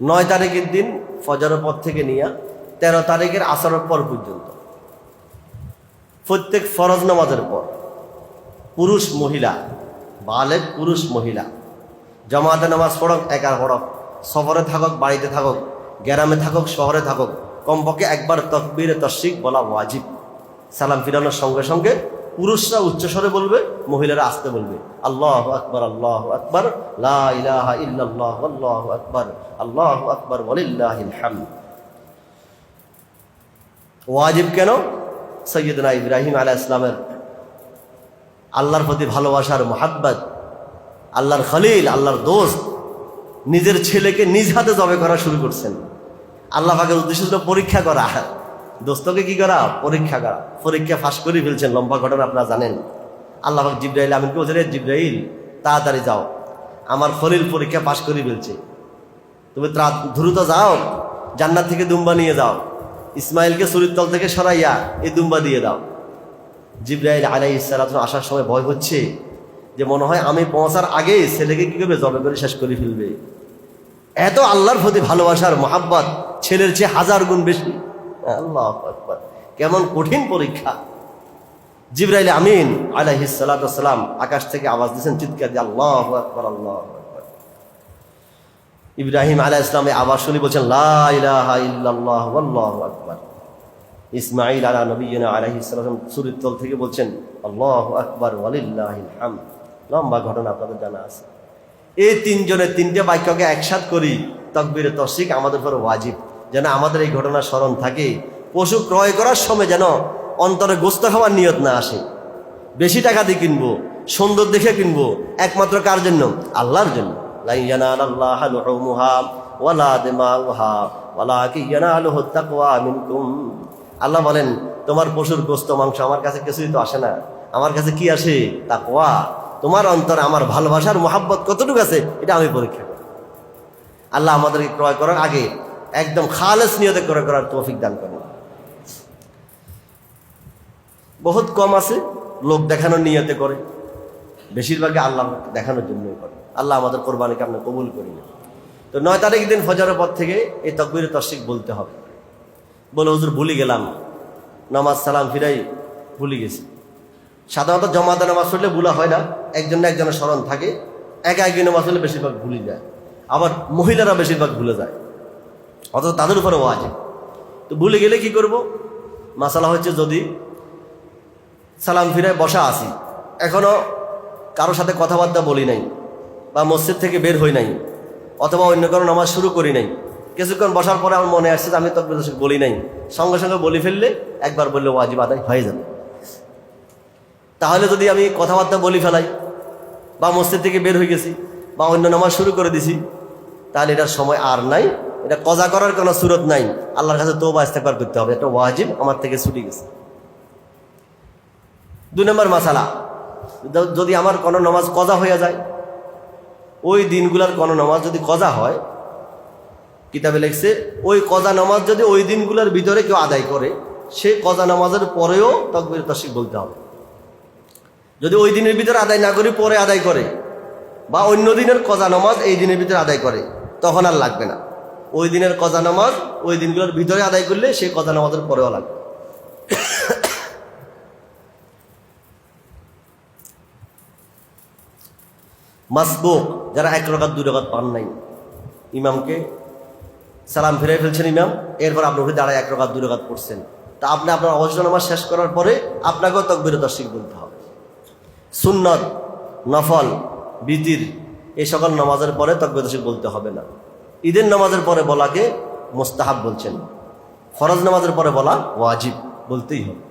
9 তারিখের দিন ফজরের পর থেকে নিয়ে 13 তারিখের আসরের পর পর্যন্ত প্রত্যেক ফরজ নামাজের পর পুরুষ মহিলা, বালেগ পুরুষ মহিলা জামাতে নামাজ পড়ক, একা পড়ক, সফরে থাকক, বাড়িতে থাকক, গ্রামে থাকক, শহরে থাকক, কমপক্ষে একবার তাকবীরে তাশরিক বলা ওয়াজিব। সালাম ফিরানোর সঙ্গে সঙ্গে পুরুষরা উচ্চস্বরে বলবে, মহিলারা আস্তে বলবে, আল্লাহু আকবার, আল্লাহু আকবার, লা ইলাহা ইল্লাল্লাহ, আল্লাহু আকবার, আল্লাহু আকবার, ওয়ালিল্লাহিল হামদ। ওয়াজিব কেন? সৈয়দনা ইব্রাহিম আলাইহিস সালামের আল্লাহর প্রতি ভালোবাসার মুহাব্বত, আল্লাহর খলিল, আল্লাহর দোস্ত, নিজের ছেলেকে নিজ হাতে জবে করা শুরু করছেন। আল্লাহ পাকের উদ্দেশ্য ছিল পরীক্ষা করা, দোস্তকে কি করা? পরীক্ষা করা। পরীক্ষা ফাঁস করে ফেলছেন, লম্বা ঘটনা আপনারা জানেন। আল্লাহ পাক জিবরাইল আমিনকে বলছেন, জিবরাইল তাড়াতাড়ি যাও, আমার খলিল পরীক্ষা পাশ করে ফেলছে, তুমি দ্রুত যাও, জান্নাত থেকে দুম্বা নিয়ে যাও, ইসমাইলকে চুরির তল থেকে সরাইয়া এই দুম্বা দিয়ে দাও। জিবরাইল আলাইহিস সালাম আসার সময় ভয় হচ্ছে যে মনে হয় আমি পৌঁছার আগে ছেলেকে কি করবে? জবে করে শেষ করে ফেলবে। এত আল্লাহর প্রতি ভালোবাসার মহাব্বত ছেলের চেয়ে 1000 গুণ বেশি। আল্লাহু আকবার, কেমন কঠিন পরীক্ষা। জিবরাইল আমিন আলাইহিস সালাম আকাশ থেকে আওয়াজ দিয়েছেন, চিৎকার দিয়ে, আল্লাহু আকবার, আল্লাহু আকবার। ইব্রাহিম আলাইহিস সালাম এই আওয়াজ শুনে বলছেন, লা ইলাহা ইল্লাল্লাহ, আল্লাহু আকবার। ইসমাঈল আলা নবিয়িনা আলাইহিস সালাম চুরির তল থেকে বলছেন, আল্লাহু আকবার, ওয়ালিল্লাহিল হামদ। লম্বা ঘটনা আপনাদের জানা আছে। এই তিনজনের 3টে বাক্যকে একসাথ করি তাকবীরে তাশরিক আমাদের উপর ওয়াজিব, যেন আমাদের এই ঘটনা স্মরণ থাকে। পশু ক্রয় করার সময় যেন অন্তরে গোস্ত খাওয়ার নিয়ত না আসে। বেশি টাকা দিয়ে কিনবো, সুন্দর দেখে কিনবো, একমাত্র কার জন্য? আল্লাহর জন্য। লা ইয়ানালাল্লাহু লুহুমুহা ওয়ালা দিমাউহা ওয়ালাকিন ইয়ানালুহুত তাকওয়া মিনকুম। আল্লাহ বলেন, তোমার পশুর গোস্ত মাংস আমার কাছে কিছুই তো আসে না, আমার কাছে কি আসে? তাকওয়া। তোমার অন্তরে আমার ভালোবাসার মহাব্বত কতটুকু আছে এটা আমি পরীক্ষা করি। আল্লাহ আমাদেরকে ক্রয় করার আগে একদম খালেস নিয়তে ক্রয় করার তৌফিক দান করেন। বহুত কম আছে লোক দেখানোর নিয়তে করে, বেশিরভাগই আল্লাহ দেখানোর জন্যই করে। আল্লাহ আমাদের কোরবানিকে আমরা কবুল করি না। তো 9 তারিখ দিন ফজরের পর থেকে এই তাকবীরে তাশরিক বলতে হবে। বলে, হুজুর ভুলে গেলাম, নামাজ সালাম ফিরাই ভুলে গেছি। সাধারণত জমাতে নামাজ পড়লে ভুলা হয় না, একজন না একজনের স্মরণ থাকে। একা একই নামাজ পড়লে বেশিরভাগ ভুলে যায়, আবার মহিলারা বেশিরভাগ ভুলে যায়, অথচ তাদের উপরে ওয়াজিব। তো ভুলে গেলে কি করব? মাসালা হচ্ছে, যদি সালাম ফিরায় বসা আছি, এখনো কারোর সাথে কথাবার্তা বলি নাই, বা মসজিদ থেকে বের হই নাই, অথবা অন্য কোনো নামাজ শুরু করি নাই, কিছুক্ষণ বসার পরে আমার মনে আসছে আমি তাকবীর তাশরিক বলি নাই, সঙ্গে সঙ্গে বলি ফেললে একবার বললে ওয়াজিব আদায় হয়ে যাবে। তাহলে যদি আমি কথাবার্তা বলি ফেলাই, বা মসজিদ থেকে বের হয়ে গেছি, বা অন্য নামাজ শুরু করে দিছি, তাহলে এটার সময় আর নাই, এটা কজা করার কোনো সুরত নাই। আল্লাহর কাছে তওবা ইস্তেগফার করতে হবে, এটা ওয়াজিব আমার থেকে ছুটে গেছে। 2 নম্বর মাসালা, যদি আমার কোনো নামাজ কজা হয়ে যায়, ওই দিনগুলার কোনো নামাজ যদি কজা হয়, কিতাবে লিখছে ওই কজা নামাজ যদি ওই দিনগুলোর ভিতরে কেউ আদায় করে, সে কজা নামাজের পরেও তাকবীর তাশরিক বলতে হবে। যদি ওই দিনের ভিতরে আদায় না করে পরে আদায় করে, বা অন্য দিনের কজা নামাজ এই দিনের ভিতরে আদায় করে, তখন আর লাগবে না। ওই দিনের কজা নামাজ ওই দিনগুলোর ভিতরে আদায় করলে সে কজা নামাজের পরেও লাগবে। মাসবুক, যারা 1 রাকাত 2 রাকাত পান নাই, ইমামকে সালাম ফিরাই ফেলছেন ইমাম, এরপর আপনি উঠে দাঁড়ায় 1 রাকাত 2 রাকাত পড়ছেন, তা আপনি আপনার অবসর নামাজ শেষ করার পরে আপনাকেও তাকবীর তাশরিক বলতে হবে। সুন্নত, নফল, বিতির এই সকল নামাজের পরে তাকবীর তাশরিক বলতে হবে না। ঈদের নামাজের পরে বলাকে মুস্তাহাব বলছেন, ফরজ নামাজের পরে বলা ওয়াজিব, বলতেই হবে।